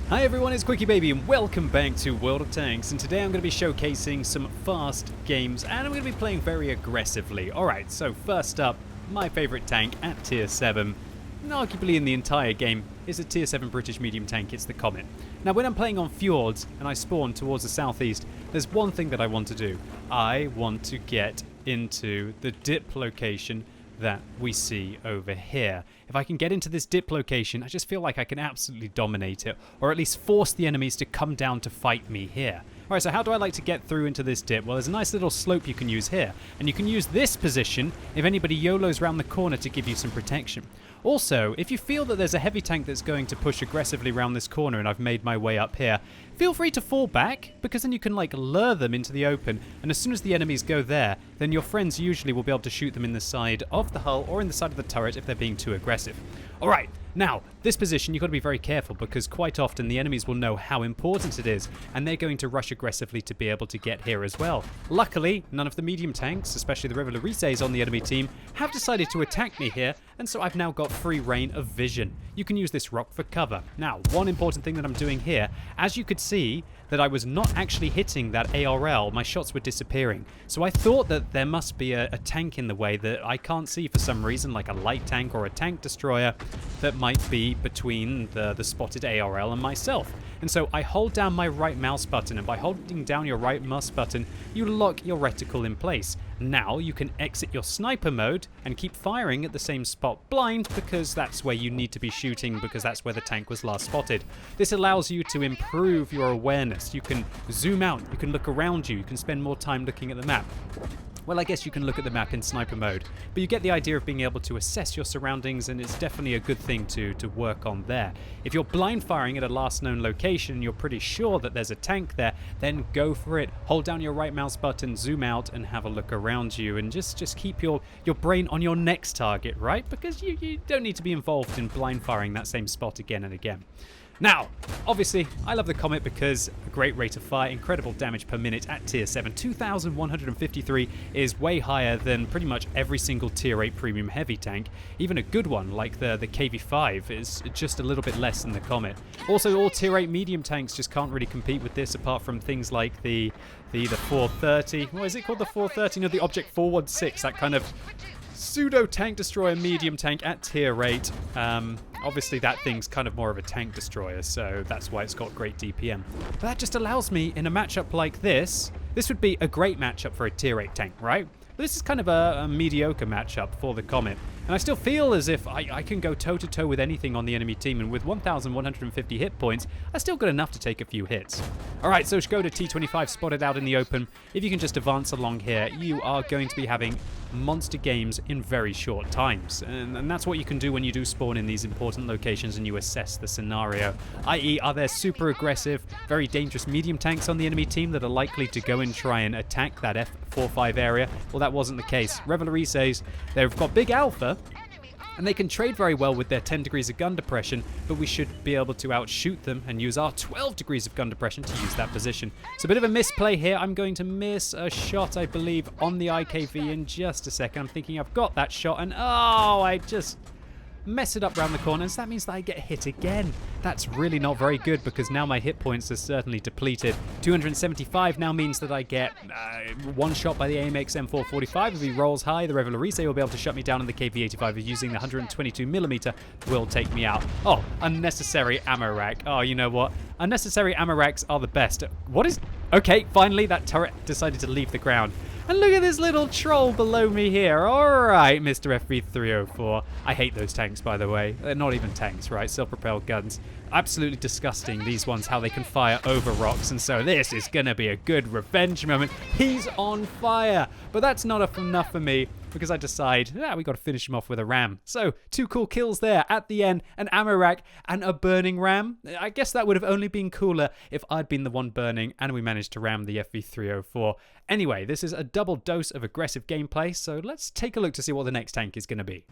Hi everyone, it's QuickyBaby and welcome back to World of Tanks, and today I'm going to be showcasing some fast games and I'm going to be playing very aggressively. Alright, so first up, my favourite tank at tier 7, and arguably in the entire game, is a tier 7 British medium tank. It's the Comet. Now when I'm playing on fjords and I spawn towards the southeast, there's one thing that I want to do. I want to get into the dip location that we see over here. If I can get into this dip location, I just feel like I can absolutely dominate it, or at least force the enemies to come down to fight me here. Alright, so how do I like to get through into this dip? Well, there's a nice little slope you can use here, and you can use this position if anybody YOLOs around the corner to give you some protection. Also, if you feel that there's a heavy tank that's going to push aggressively around this corner and I've made my way up here, feel free to fall back, because then you can like lure them into the open, and as soon as the enemies go there, then your friends usually will be able to shoot them in the side of the hull or in the side of the turret if they're being too aggressive. Alright, now, this position you've got to be very careful because quite often the enemies will know how important it is and they're going to rush aggressively to be able to get here as well. Luckily, none of the medium tanks, especially the Reticle on the enemy team, have decided to attack me here, and so I've now got free reign of vision. You can use this rock for cover. Now, one important thing that I'm doing here, as you could see that I was not actually hitting that ARL, my shots were disappearing. So I thought that there must be a tank in the way that I can't see for some reason, like a light tank or a tank destroyer that might be between the spotted ARL and myself. And so I hold down my right mouse button, and by holding down your right mouse button, you lock your reticle in place. Now you can exit your sniper mode and keep firing at the same spot blind, because that's where you need to be shooting, because that's where the tank was last spotted. This allows you to improve your awareness. You can zoom out, you can look around you, you can spend more time looking at the map. Well, I guess you can look at the map in sniper mode, but you get the idea of being able to assess your surroundings, and it's definitely a good thing to work on there. If you're blind firing at a last known location and you're pretty sure that there's a tank there, then go for it. Hold down your right mouse button, zoom out, and have a look around you, and just keep your brain on your next target, right? Because you don't need to be involved in blind firing that same spot again and again. Now, obviously, I love the Comet because a great rate of fire, incredible damage per minute at tier 7. 2,153 is way higher than pretty much every single tier 8 premium heavy tank. Even a good one like the KV5 is just a little bit less than the Comet. Also, all tier 8 medium tanks just can't really compete with this, apart from things like the 430. What is it called? The 430? No, the Object 416, that kind of pseudo tank destroyer medium tank at tier 8. Obviously that thing's kind of more of a tank destroyer, so that's why it's got great DPM. But that just allows me, in a matchup like this would be a great matchup for a tier 8 tank, right? But this is kind of a mediocre matchup for the Comet. And I still feel as if I can go toe-to-toe with anything on the enemy team, and with 1,150 hit points, I still got enough to take a few hits. Alright, so Skoda T25 spotted out in the open. If you can just advance along here, you are going to be having monster games in very short times. And that's what you can do when you do spawn in these important locations and you assess the scenario. I.e., are there super aggressive, very dangerous medium tanks on the enemy team that are likely to go and try and attack that F45 area? Well, that wasn't the case. Revelry says they've got big alpha, and they can trade very well with their 10 degrees of gun depression, but we should be able to outshoot them and use our 12 degrees of gun depression to use that position. So a bit of a misplay here. I'm going to miss a shot, I believe, on the IKV in just a second. I'm thinking I've got that shot, and oh, I just mess it up round the corner, so that means that I get hit again. That's really not very good, because now my hit points are certainly depleted. 275 now means that I get one shot by the AMX M445. If he rolls high, the Revelry will be able to shut me down, and the KV85 using the 122mm will take me out. Oh, unnecessary ammo rack. Oh, you know what? Unnecessary ammo racks are the best. What is... Okay, finally that turret decided to leave the ground. And look at this little troll below me here. Alright, Mr. FV304. I hate those tanks, by the way. They're not even tanks, right? Self-propelled guns. Absolutely disgusting, these ones, how they can fire over rocks. And so this is going to be a good revenge moment. He's on fire. But that's not enough for me, because I decide, we got to finish him off with a ram. So, 2 cool kills there. At the end, an ammo rack and a burning ram. I guess that would have only been cooler if I'd been the one burning and we managed to ram the FV304. Anyway, this is a double dose of aggressive gameplay, so let's take a look to see what the next tank is going to be.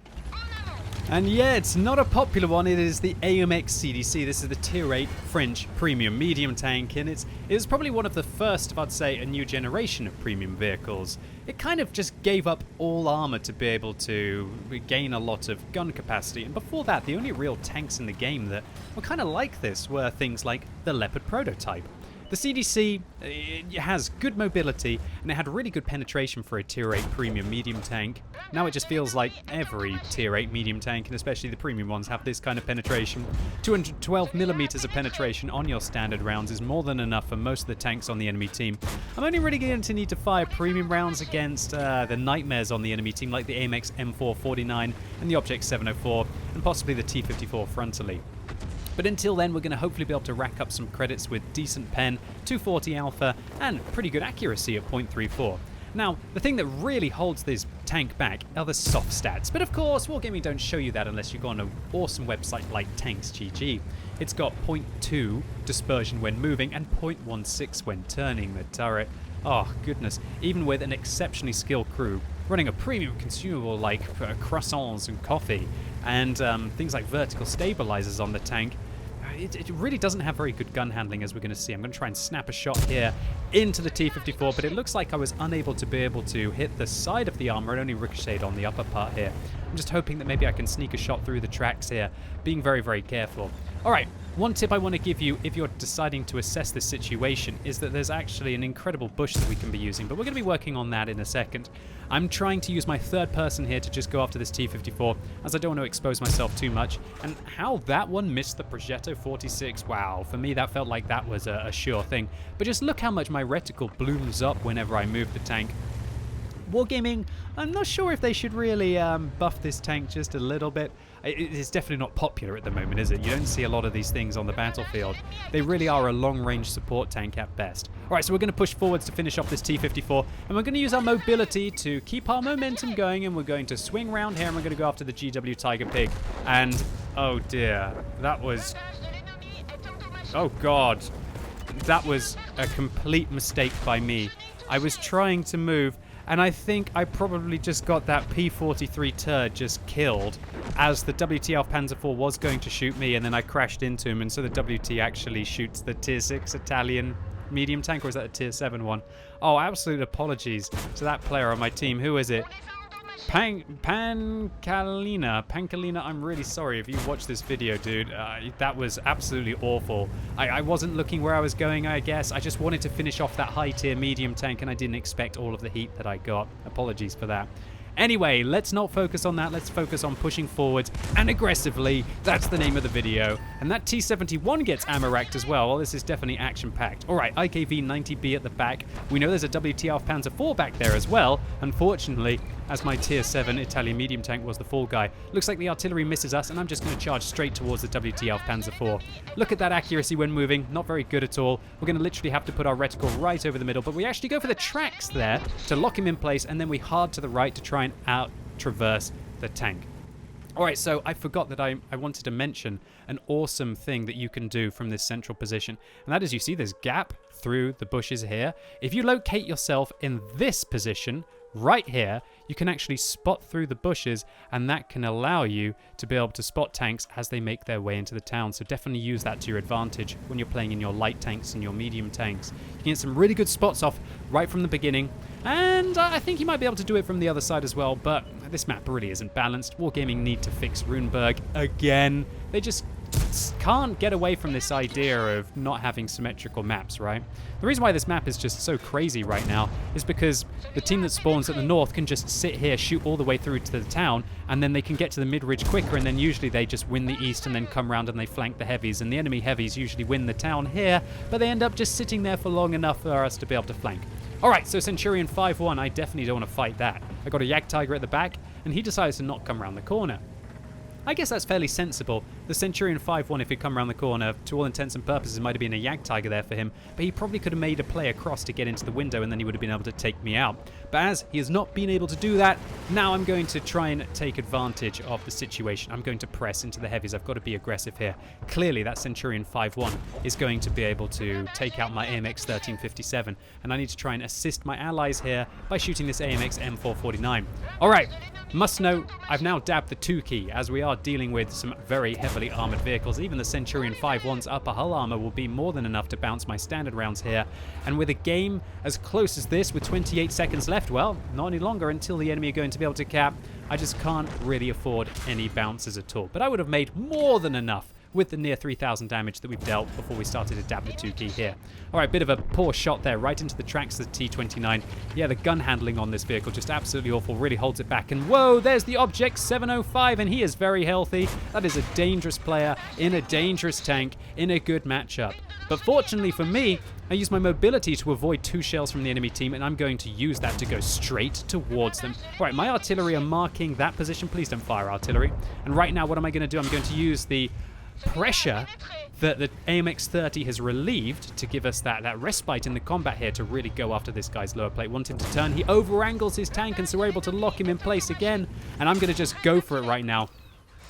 And yeah, it's not a popular one. It is the AMX CDC. This is the Tier 8 French premium medium tank, and it was probably one of the first of, I'd say, a new generation of premium vehicles. It kind of just gave up all armor to be able to gain a lot of gun capacity, and before that, the only real tanks in the game that were kind of like this were things like the Leopard prototype. The CDC it has good mobility, and it had really good penetration for a Tier 8 premium medium tank. Now it just feels like every Tier 8 medium tank, and especially the premium ones, have this kind of penetration. 212mm of penetration on your standard rounds is more than enough for most of the tanks on the enemy team. I'm only really going to need to fire premium rounds against the nightmares on the enemy team, like the AMX M449 and the Object 704, and possibly the T54 frontally. But until then, we're going to hopefully be able to rack up some credits with decent pen, 240 alpha, and pretty good accuracy at .34. Now, the thing that really holds this tank back are the soft stats. But of course, Wargaming don't show you that unless you go on an awesome website like TanksGG. It's got .2 dispersion when moving and .16 when turning the turret. Oh, goodness. Even with an exceptionally skilled crew, running a premium consumable like croissants and coffee, and things like vertical stabilizers on the tank, it really doesn't have very good gun handling, as we're going to see. I'm going to try and snap a shot here into the T54, but it looks like I was unable to be able to hit the side of the armor. It only ricocheted on the upper part here. I'm just hoping that maybe I can sneak a shot through the tracks here, being very, very careful. All right, one tip I want to give you if you're deciding to assess this situation is that there's actually an incredible bush that we can be using, but we're going to be working on that in a second. I'm trying to use my third person here to just go after this T54, as I don't want to expose myself too much. And how that one missed the Progetto 46, wow, for me that felt like that was a sure thing. But just look how much my reticle blooms up whenever I move the tank. Wargaming, I'm not sure if they should really buff this tank just a little bit. It's definitely not popular at the moment, is it? You don't see a lot of these things on the battlefield. They really are a long-range support tank at best. All right, so we're going to push forwards to finish off this T54, and we're going to use our mobility to keep our momentum going, and we're going to swing round here, and we're going to go after the GW Tiger Pig. And, oh dear, that was... oh god. That was a complete mistake by me. I was trying to move, and I think I probably just got that P43 turd just killed as the WT Alpha Panzer IV was going to shoot me, and then I crashed into him, and so the WT actually shoots the Tier 6 Italian medium tank, or is that a Tier 7 one? Oh, absolute apologies to that player on my team. Who is it? Pancalina, I'm really sorry if you watched this video, dude. That was absolutely awful. I wasn't looking where I was going, I guess. I just wanted to finish off that high-tier medium tank, and I didn't expect all of the heat that I got. Apologies for that. Anyway, let's not focus on that. Let's focus on pushing forward and aggressively. That's the name of the video. And that T-71 gets ammo racked as well. Well, this is definitely action-packed. All right, IKV-90B at the back. We know there's a WT Alpha Panzer IV back there as well. Unfortunately, as my Tier 7 Italian medium tank was the fall guy. Looks like the artillery misses us, and I'm just going to charge straight towards the WT Alpha Panzer IV. Look at that accuracy when moving. Not very good at all. We're going to literally have to put our reticle right over the middle, but we actually go for the tracks there to lock him in place, and then we hard to the right to try and out-traverse the tank. Alright, so I forgot that I wanted to mention an awesome thing that you can do from this central position, and that is, you see this gap through the bushes here? If you locate yourself in this position, right here, you can actually spot through the bushes, and that can allow you to be able to spot tanks as they make their way into the town. So definitely use that to your advantage when you're playing in your light tanks and your medium tanks. You can get some really good spots off right from the beginning, and I think you might be able to do it from the other side as well, but this map really isn't balanced. Wargaming need to fix Runeberg again. They just can't get away from this idea of not having symmetrical maps, right? The reason why this map is just so crazy right now is because the team that spawns at the north can just sit here, shoot all the way through to the town, and then they can get to the mid-ridge quicker, and then usually they just win the east and then come around and they flank the heavies, and the enemy heavies usually win the town here, but they end up just sitting there for long enough for us to be able to flank. Alright, so Centurion 5-1, I definitely don't want to fight that. I got a Yak Tiger at the back, and he decides to not come around the corner. I guess that's fairly sensible, the Centurion 5-1, if he'd come around the corner, to all intents and purposes, might have been a Jagdtiger there for him, but he probably could have made a play across to get into the window, and then he would have been able to take me out. But as he has not been able to do that, now I'm going to try and take advantage of the situation. I'm going to press into the heavies. I've got to be aggressive here. Clearly, that Centurion 5-1 is going to be able to take out my AMX 1357, and I need to try and assist my allies here by shooting this AMX M449. All right, must note, I've now dabbed the 2 key, as we are dealing with some very heavily armored vehicles. Even the Centurion 5-1's upper hull armor will be more than enough to bounce my standard rounds here. And with a game as close as this, with 28 seconds left, well, not any longer until the enemy are going to be able to cap. I just can't really afford any bounces at all. But I would have made more than enough with the near 3,000 damage that we've dealt before we started to dab the 2 key here. All right, bit of a poor shot there, right into the tracks of the T-29. Yeah, the gun handling on this vehicle just absolutely awful, really holds it back. And whoa, there's the Object 705, and he is very healthy. That is a dangerous player in a dangerous tank in a good matchup. But fortunately for me, I use my mobility to avoid 2 shells from the enemy team, and I'm going to use that to go straight towards them. All right, my artillery are marking that position. Please don't fire artillery. And right now, what am I going to do? I'm going to use the pressure that the AMX 30 has relieved to give us that respite in the combat here to really go after this guy's lower plate. Want him to turn. He over-angles his tank, and so we're able to lock him in place again. And I'm going to just go for it right now.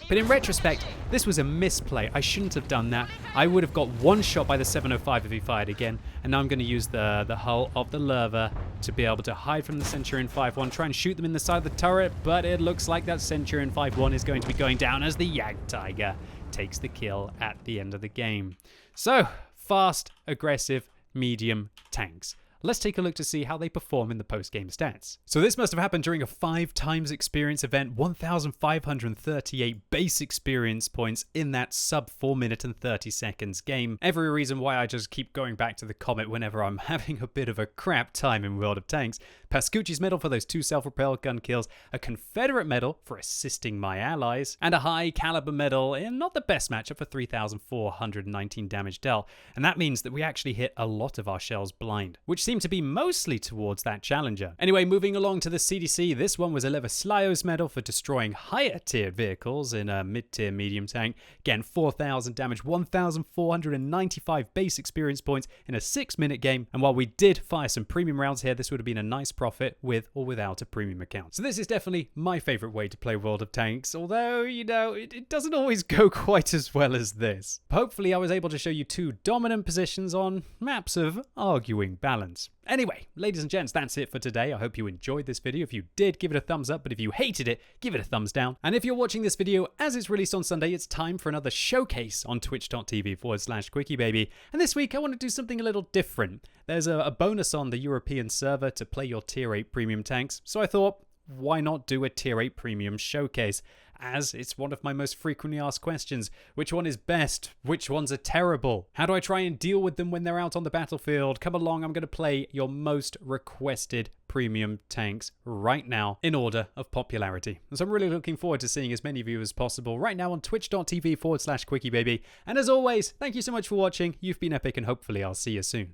But in retrospect, this was a misplay. I shouldn't have done that. I would have got 1 shot by the 705 if he fired again. And now I'm going to use the hull of the Lerva to be able to hide from the Centurion 5-1, try and shoot them in the side of the turret. But it looks like that Centurion 5-1 is going to be going down as the Jagdtiger takes the kill at the end of the game. So, fast, aggressive, medium tanks. Let's take a look to see how they perform in the post-game stats. So this must have happened during a 5 times experience event, 1,538 base experience points in that sub 4 minute and 30 seconds game. Every reason why I just keep going back to the comet whenever I'm having a bit of a crap time in World of Tanks. Pascucci's medal for those 2 self-propelled gun kills, a Confederate medal for assisting my allies, and a high caliber medal in not the best matchup for 3,419 damage dealt. And that means that we actually hit a lot of our shells blind, which seemed to be mostly towards that Challenger. Anyway, moving along to the CDC, this one was a Leveslaio's medal for destroying higher tiered vehicles in a mid-tier medium tank. Again, 4,000 damage, 1,495 base experience points in a 6-minute game. And while we did fire some premium rounds here, this would have been a nice profit with or without a premium account. So this is definitely my favorite way to play World of Tanks, although, you know, it doesn't always go quite as well as this. Hopefully I was able to show you 2 dominant positions on maps of arguing balance. Anyway, ladies and gents, that's it for today. I hope you enjoyed this video. If you did, give it a thumbs up, but if you hated it, give it a thumbs down. And if you're watching this video as it's released on Sunday, it's time for another showcase on twitch.tv/QuickyBaby. And this week, I want to do something a little different. There's a bonus on the European server to play your Tier 8 premium tanks, so I thought, why not do a Tier 8 premium showcase? As it's one of my most frequently asked questions. Which one is best? Which ones are terrible? How do I try and deal with them when they're out on the battlefield? Come along, I'm going to play your most requested premium tanks right now in order of popularity. And so I'm really looking forward to seeing as many of you as possible right now on twitch.tv/QuickyBaby. And as always, thank you so much for watching. You've been epic, and hopefully I'll see you soon.